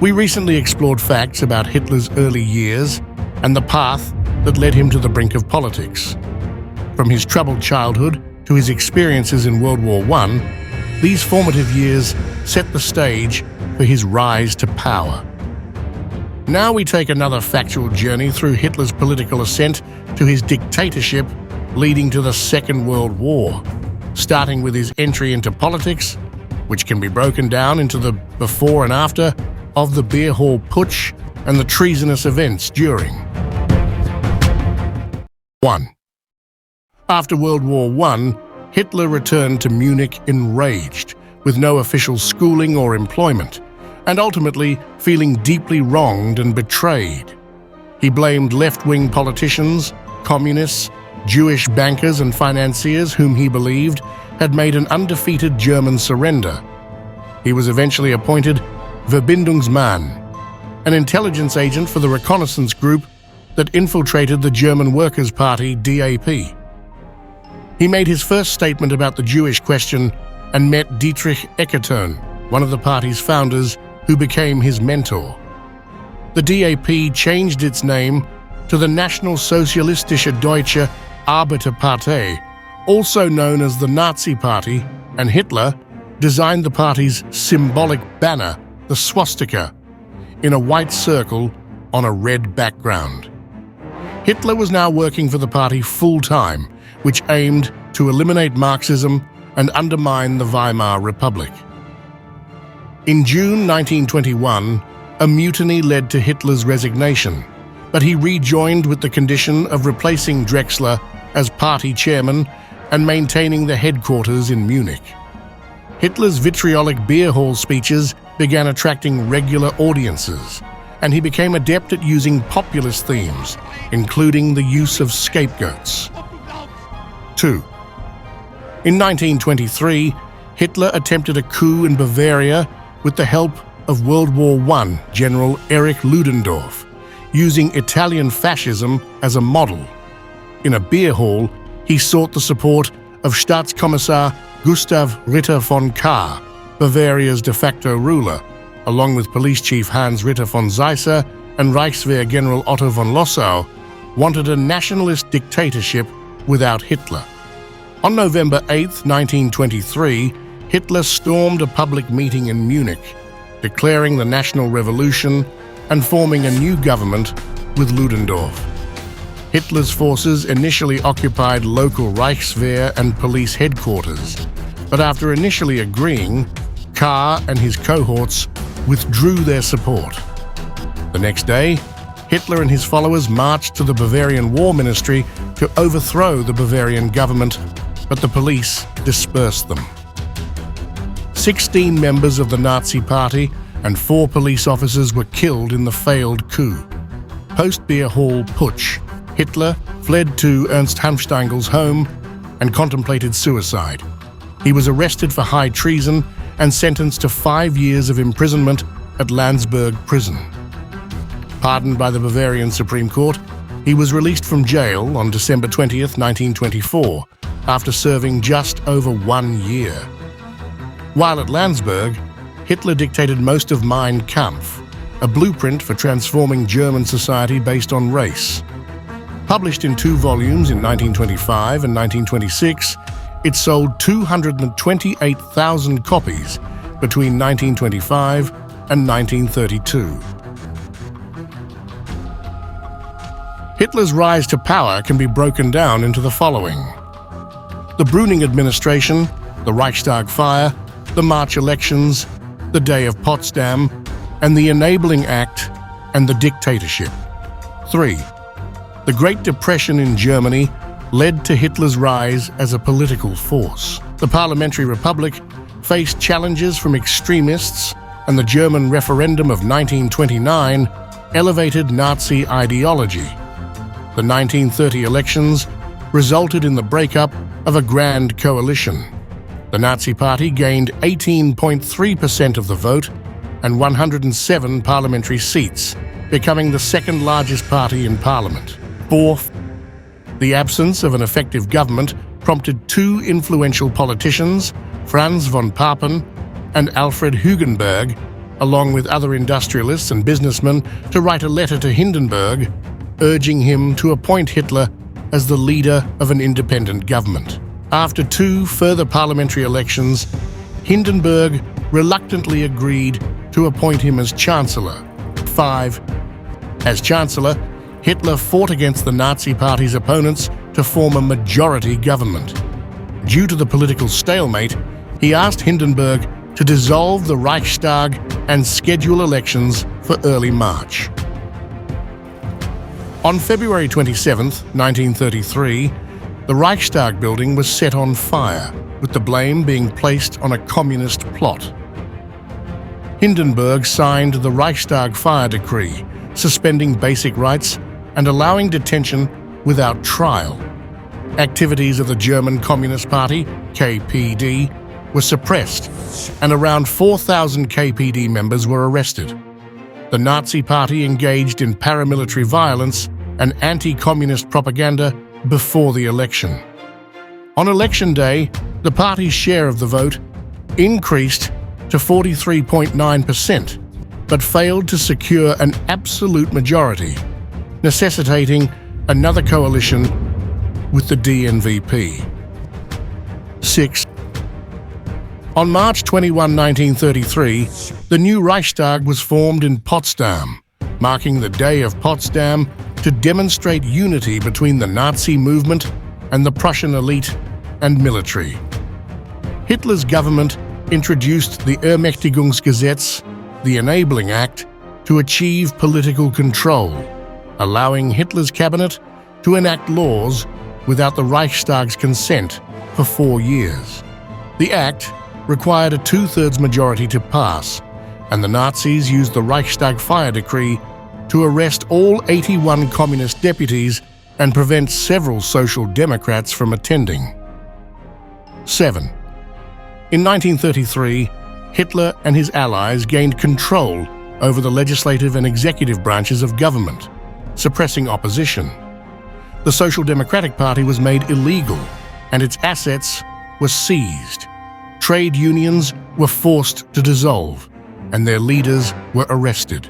We recently explored facts about Hitler's early years and the path that led him to the brink of politics. From his troubled childhood to his experiences in World War I, these formative years set the stage for his rise to power. Now we take another factual journey through Hitler's political ascent to his dictatorship, leading to the Second World War, starting with his entry into politics, which can be broken down into the before and after of the beer hall putsch and the treasonous events during. 1. After World War I, Hitler returned to Munich enraged, with no official schooling or employment, and ultimately feeling deeply wronged and betrayed. He blamed left-wing politicians, communists, Jewish bankers and financiers whom he believed had made an undefeated German surrender. He was eventually appointed Verbindungsmann, an intelligence agent for the reconnaissance group that infiltrated the German Workers' Party, DAP. He made his first statement about the Jewish question and met Dietrich Eckernat, one of the party's founders, who became his mentor. The DAP changed its name to the National Sozialistische Deutsche Arbeiterpartei, also known as the Nazi Party, and Hitler designed the party's symbolic banner, the swastika, in a white circle on a red background. Hitler was now working for the party full-time, which aimed to eliminate Marxism and undermine the Weimar Republic. In June 1921, a mutiny led to Hitler's resignation, but he rejoined with the condition of replacing Drexler as party chairman and maintaining the headquarters in Munich. Hitler's vitriolic beer hall speeches began attracting regular audiences, and he became adept at using populist themes, including the use of scapegoats. 2. In 1923, Hitler attempted a coup in Bavaria with the help of World War I General Erich Ludendorff, using Italian fascism as a model. In a beer hall, he sought the support of Staatskommissar Gustav Ritter von Kahr, Bavaria's de facto ruler, along with police chief Hans Ritter von Seisser and Reichswehr General Otto von Lossow, wanted a nationalist dictatorship without Hitler. On November 8, 1923, Hitler stormed a public meeting in Munich, declaring the National Revolution and forming a new government with Ludendorff. Hitler's forces initially occupied local Reichswehr and police headquarters, but after initially agreeing, Kahr and his cohorts withdrew their support. The next day, Hitler and his followers marched to the Bavarian War Ministry to overthrow the Bavarian government, but the police dispersed them. 16 members of the Nazi Party and 4 police officers were killed in the failed coup. Post-beer hall putsch, Hitler fled to Ernst Hanfsteingel's home and contemplated suicide. He was arrested for high treason and sentenced to 5 years of imprisonment at Landsberg prison. Pardoned by the Bavarian Supreme Court, he was released from jail on December 20, 1924, after serving just over 1 year. While at Landsberg, Hitler dictated most of Mein Kampf, a blueprint for transforming German society based on race. Published in 2 volumes in 1925 and 1926, it sold 228,000 copies between 1925 and 1932. Hitler's rise to power can be broken down into the following: the Bruning administration, the Reichstag fire, the March elections, the Day of Potsdam, and the Enabling Act and the Dictatorship. 3. The Great Depression in Germany led to Hitler's rise as a political force. The Parliamentary Republic faced challenges from extremists, and the German referendum of 1929 elevated Nazi ideology. The 1930 elections resulted in the breakup of a grand coalition. The Nazi Party gained 18.3% of the vote and 107 parliamentary seats, becoming the second largest party in parliament. 4. The absence of an effective government prompted 2 influential politicians, Franz von Papen and Alfred Hugenberg, along with other industrialists and businessmen, to write a letter to Hindenburg urging him to appoint Hitler as the leader of an independent government. After 2 further parliamentary elections, Hindenburg reluctantly agreed to appoint him as Chancellor. 5. As Chancellor, Hitler fought against the Nazi Party's opponents to form a majority government. Due to the political stalemate, he asked Hindenburg to dissolve the Reichstag and schedule elections for early March. On February 27, 1933, the Reichstag building was set on fire, with the blame being placed on a communist plot. Hindenburg signed the Reichstag fire decree, suspending basic rights and allowing detention without trial. Activities of the German Communist Party, KPD, were suppressed, and around 4,000 KPD members were arrested. The Nazi Party engaged in paramilitary violence and anti-communist propaganda before the election. On election day, the party's share of the vote increased to 43.9%, but failed to secure an absolute majority, necessitating another coalition with the DNVP. 6. On March 21, 1933, the new Reichstag was formed in Potsdam, marking the Day of Potsdam to demonstrate unity between the Nazi movement and the Prussian elite and military. Hitler's government introduced the Ermächtigungsgesetz, the Enabling Act, to achieve political control, allowing Hitler's cabinet to enact laws without the Reichstag's consent for 4 years. The act required a 2/3 majority to pass, and the Nazis used the Reichstag fire decree to arrest all 81 communist deputies and prevent several social democrats from attending. 7. In 1933, Hitler and his allies gained control over the legislative and executive branches of government, suppressing opposition. The Social Democratic Party was made illegal, and its assets were seized. Trade unions were forced to dissolve, and their leaders were arrested.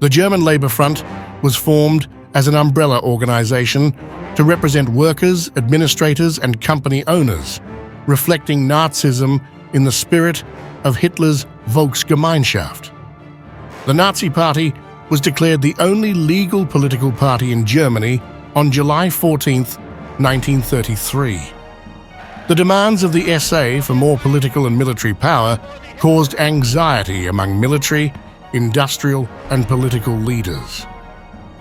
The German Labour Front was formed as an umbrella organization to represent workers, administrators, and company owners, reflecting Nazism in the spirit of Hitler's Volksgemeinschaft. The Nazi Party was declared the only legal political party in Germany on July 14, 1933. The demands of the SA for more political and military power caused anxiety among military, industrial, and political leaders.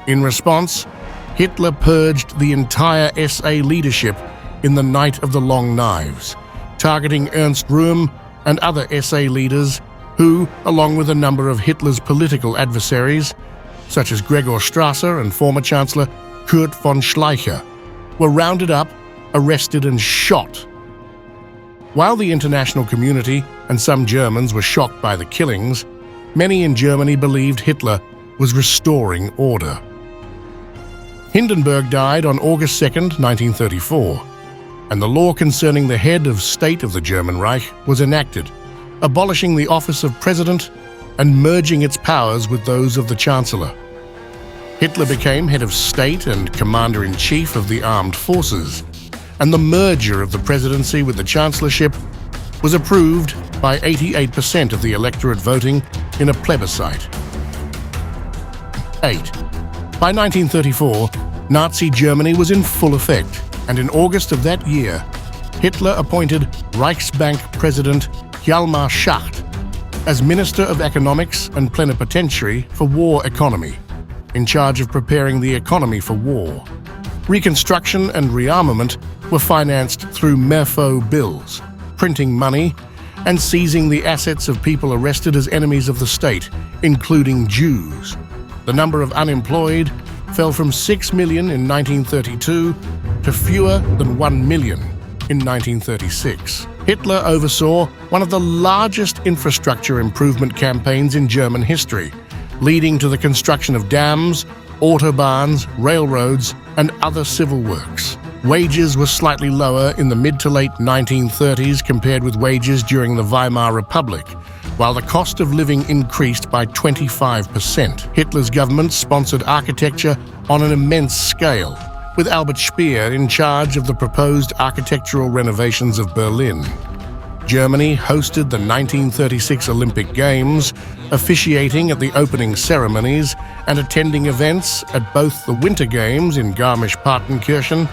In response, Hitler purged the entire SA leadership in the Night of the Long Knives, targeting Ernst Röhm and other SA leaders who, along with a number of Hitler's political adversaries, such as Gregor Strasser and former Chancellor Kurt von Schleicher, were rounded up, arrested, and shot. While the international community and some Germans were shocked by the killings, many in Germany believed Hitler was restoring order. Hindenburg died on August 2, 1934, and the law concerning the head of state of the German Reich was enacted, abolishing the office of president and merging its powers with those of the Chancellor. Hitler became head of state and commander-in-chief of the armed forces, and the merger of the presidency with the chancellorship was approved by 88% of the electorate voting in a plebiscite. 8. By 1934, Nazi Germany was in full effect, and in August of that year, Hitler appointed Reichsbank President Hjalmar Schacht as Minister of Economics and Plenipotentiary for War Economy, in charge of preparing the economy for war. Reconstruction and rearmament were financed through Merfo bills, printing money, and seizing the assets of people arrested as enemies of the state, including Jews. The number of unemployed fell from 6 million in 1932 to fewer than 1 million in 1936. Hitler oversaw one of the largest infrastructure improvement campaigns in German history, leading to the construction of dams, autobahns, railroads, and other civil works. Wages were slightly lower in the mid to late 1930s compared with wages during the Weimar Republic, while the cost of living increased by 25%. Hitler's government sponsored architecture on an immense scale, with Albert Speer in charge of the proposed architectural renovations of Berlin. Germany hosted the 1936 Olympic Games, officiating at the opening ceremonies and attending events at both the Winter Games in Garmisch-Partenkirchen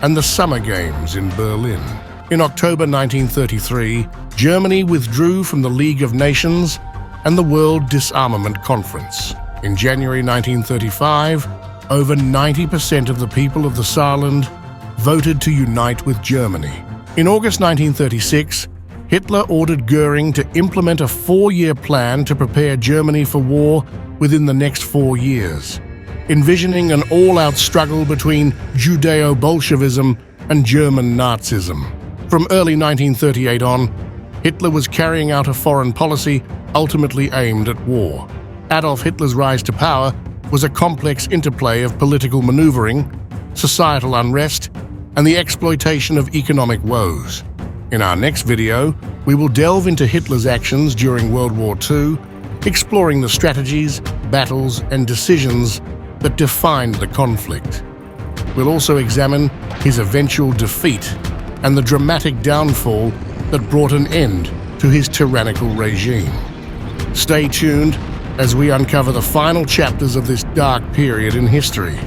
and the Summer Games in Berlin. In October 1933, Germany withdrew from the League of Nations and the World Disarmament Conference. In January 1935, over 90% of the people of the Saarland voted to unite with Germany. In August 1936, Hitler ordered Göring to implement a 4-year plan to prepare Germany for war within the next 4 years, envisioning an all-out struggle between Judeo-Bolshevism and German Nazism. From early 1938 on, Hitler was carrying out a foreign policy ultimately aimed at war. Adolf Hitler's rise to power was a complex interplay of political maneuvering, societal unrest, and the exploitation of economic woes. In our next video, we will delve into Hitler's actions during World War II, exploring the strategies, battles, and decisions that defined the conflict. We'll also examine his eventual defeat and the dramatic downfall that brought an end to his tyrannical regime. Stay tuned as we uncover the final chapters of this dark period in history.